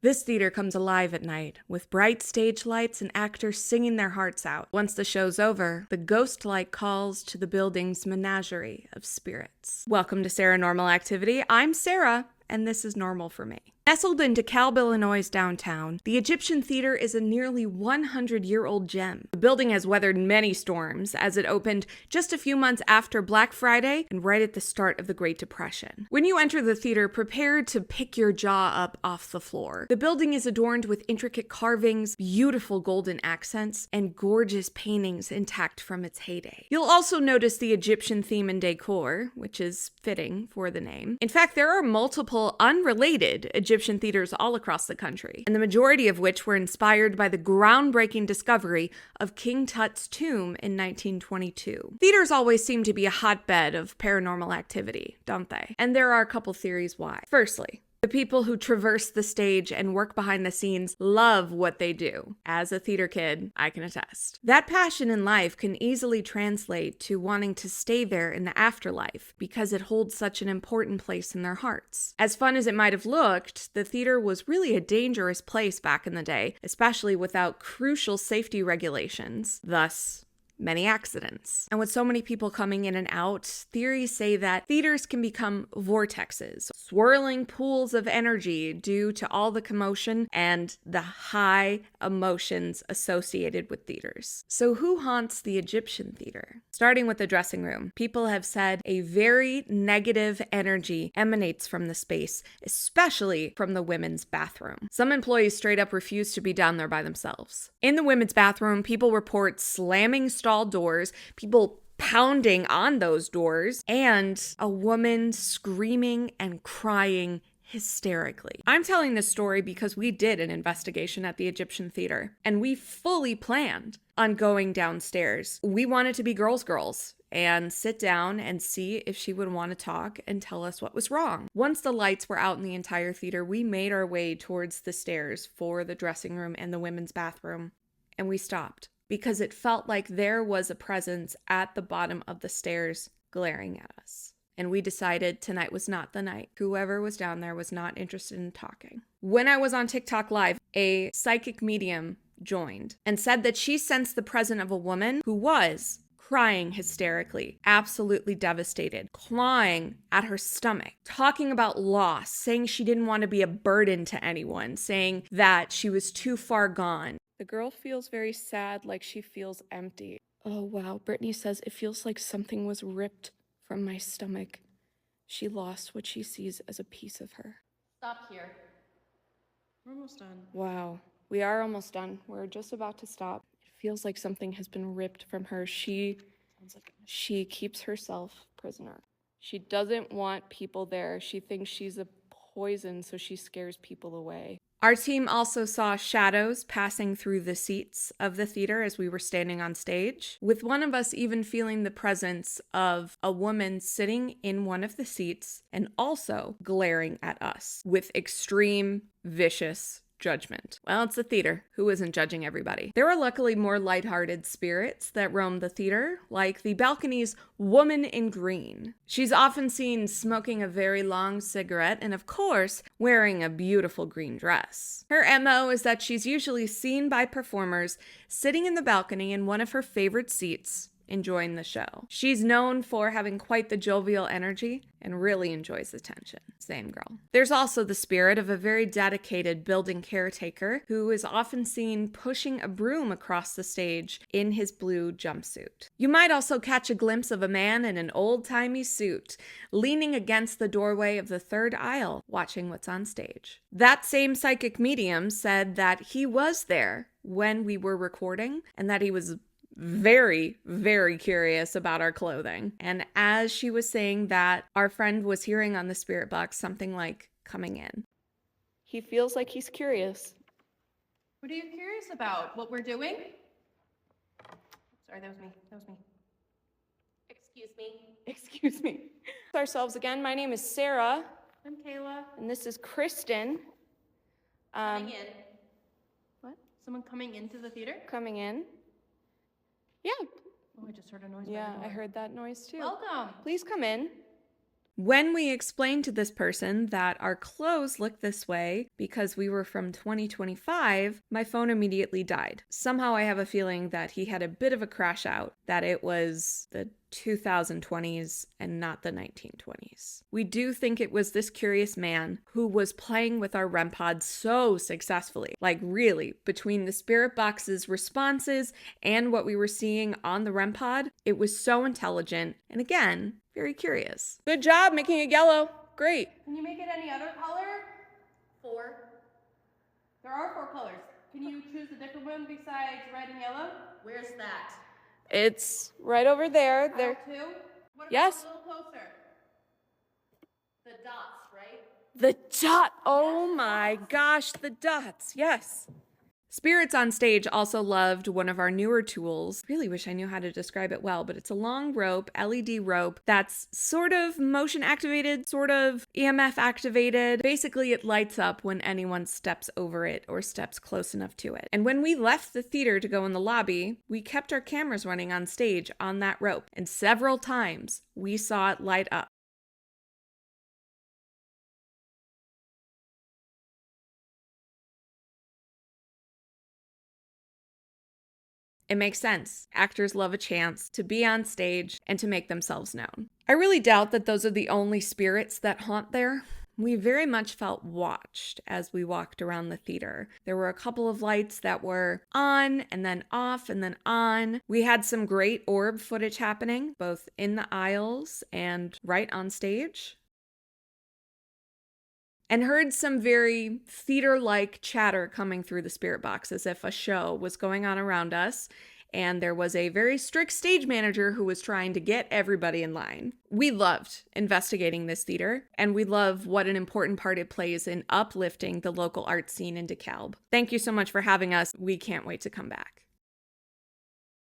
This theater comes alive at night, with bright stage lights and actors singing their hearts out. Once the show's over, the ghost light calls to the building's menagerie of spirits. Welcome to Saranormal Activity. I'm Sarah, and this is normal for me. Nestled in DeKalb, Illinois' downtown, the Egyptian Theater is a nearly 100-year-old gem. The building has weathered many storms, as it opened just a few months after Black Friday and right at the start of the Great Depression. When you enter the theater, prepare to pick your jaw up off the floor. The building is adorned with intricate carvings, beautiful golden accents, and gorgeous paintings intact from its heyday. You'll also notice the Egyptian theme and decor, which is fitting for the name. In fact, there are multiple unrelated Egyptian theaters all across the country, and the majority of which were inspired by the groundbreaking discovery of King Tut's tomb in 1922. Theaters always seem to be a hotbed of paranormal activity, don't they? And there are a couple theories why. Firstly, the people who traverse the stage and work behind the scenes love what they do. As a theater kid, I can attest. That passion in life can easily translate to wanting to stay there in the afterlife because it holds such an important place in their hearts. As fun as it might have looked, the theater was really a dangerous place back in the day, especially without crucial safety regulations. Thus, many accidents. And with so many people coming in and out, theories say that theaters can become vortexes, swirling pools of energy due to all the commotion and the high emotions associated with theaters. So who haunts the Egyptian theater? Starting with the dressing room, people have said a very negative energy emanates from the space, especially from the women's bathroom. Some employees straight up refuse to be down there by themselves. In the women's bathroom, people report slamming stall doors, people pounding on those doors, and a woman screaming and crying hysterically. I'm telling this story because we did an investigation at the Egyptian Theater, and we fully planned on going downstairs. We wanted to be girls and sit down and see if she would want to talk and tell us what was wrong. Once the lights were out in the entire theater, we made our way towards the stairs for the dressing room and the women's bathroom, and we stopped because it felt like there was a presence at the bottom of the stairs glaring at us. And we decided tonight was not the night. Whoever was down there was not interested in talking. When I was on TikTok Live, a psychic medium joined and said that she sensed the presence of a woman who was crying hysterically, absolutely devastated, clawing at her stomach, talking about loss, saying she didn't want to be a burden to anyone, saying that she was too far gone. The girl feels very sad, like she feels empty. Oh wow, Brittany says it feels like something was ripped from my stomach. She lost what she sees as a piece of her. Stop here. We're almost done. Wow, we are almost done. We're just about to stop. It feels like something has been ripped from her. She keeps herself prisoner. She doesn't want people there. She thinks she's a poison, so she scares people away. Our team also saw shadows passing through the seats of the theater as we were standing on stage, with one of us even feeling the presence of a woman sitting in one of the seats and also glaring at us with extreme, vicious judgment. Well, it's a theater. Who isn't judging everybody? There are luckily more lighthearted spirits that roam the theater, like the balcony's woman in green. She's often seen smoking a very long cigarette and, of course, wearing a beautiful green dress. Her MO is that she's usually seen by performers sitting in the balcony in one of her favorite seats, enjoying the show. She's known for having quite the jovial energy and really enjoys attention. Same girl. There's also the spirit of a very dedicated building caretaker who is often seen pushing a broom across the stage in his blue jumpsuit. You might also catch a glimpse of a man in an old-timey suit leaning against the doorway of the third aisle watching what's on stage. That same psychic medium said that he was there when we were recording and that he was very, very curious about our clothing. And as she was saying that, our friend was hearing on the spirit box something like coming in. He feels like he's curious. What are you curious about? What we're doing? Sorry, that was me. Excuse me. Ourselves again. My name is Sarah. I'm Kayla. And this is Kristen. Coming in. What? Someone coming into the theater? Coming in. Yeah. Oh, I just heard a noise. Yeah, I heard that noise too. Welcome. Please come in. When we explained to this person that our clothes looked this way because we were from 2025, my phone immediately died. Somehow I have a feeling that he had a bit of a crash out, that it was the 2020s and not the 1920s. We do think it was this curious man who was playing with our REM pod so successfully. Like really, between the spirit box's responses and what we were seeing on the REM pod, it was so intelligent and again, very curious. Good job making it yellow. Great. Can you make it any other color? 4. There are 4 colors. Can you choose a different one besides red and yellow? Where's that? It's right over there. Aisle 2? What about Yes. a little closer? The dots, right? The dot. Oh my gosh, the dots. Yes. Spirits on stage also loved one of our newer tools. Really wish I knew how to describe it well, but it's a long rope, LED rope, that's sort of motion activated, sort of EMF activated. Basically, it lights up when anyone steps over it or steps close enough to it. And when we left the theater to go in the lobby, we kept our cameras running on stage on that rope, and several times we saw it light up. It makes sense. Actors love a chance to be on stage and to make themselves known. I really doubt that those are the only spirits that haunt there. We very much felt watched as we walked around the theater. There were a couple of lights that were on and then off and then on. We had some great orb footage happening, both in the aisles and right on stage. And heard some very theater-like chatter coming through the spirit box as if a show was going on around us, and there was a very strict stage manager who was trying to get everybody in line. We loved investigating this theater, and we love what an important part it plays in uplifting the local art scene in DeKalb. Thank you so much for having us. We can't wait to come back.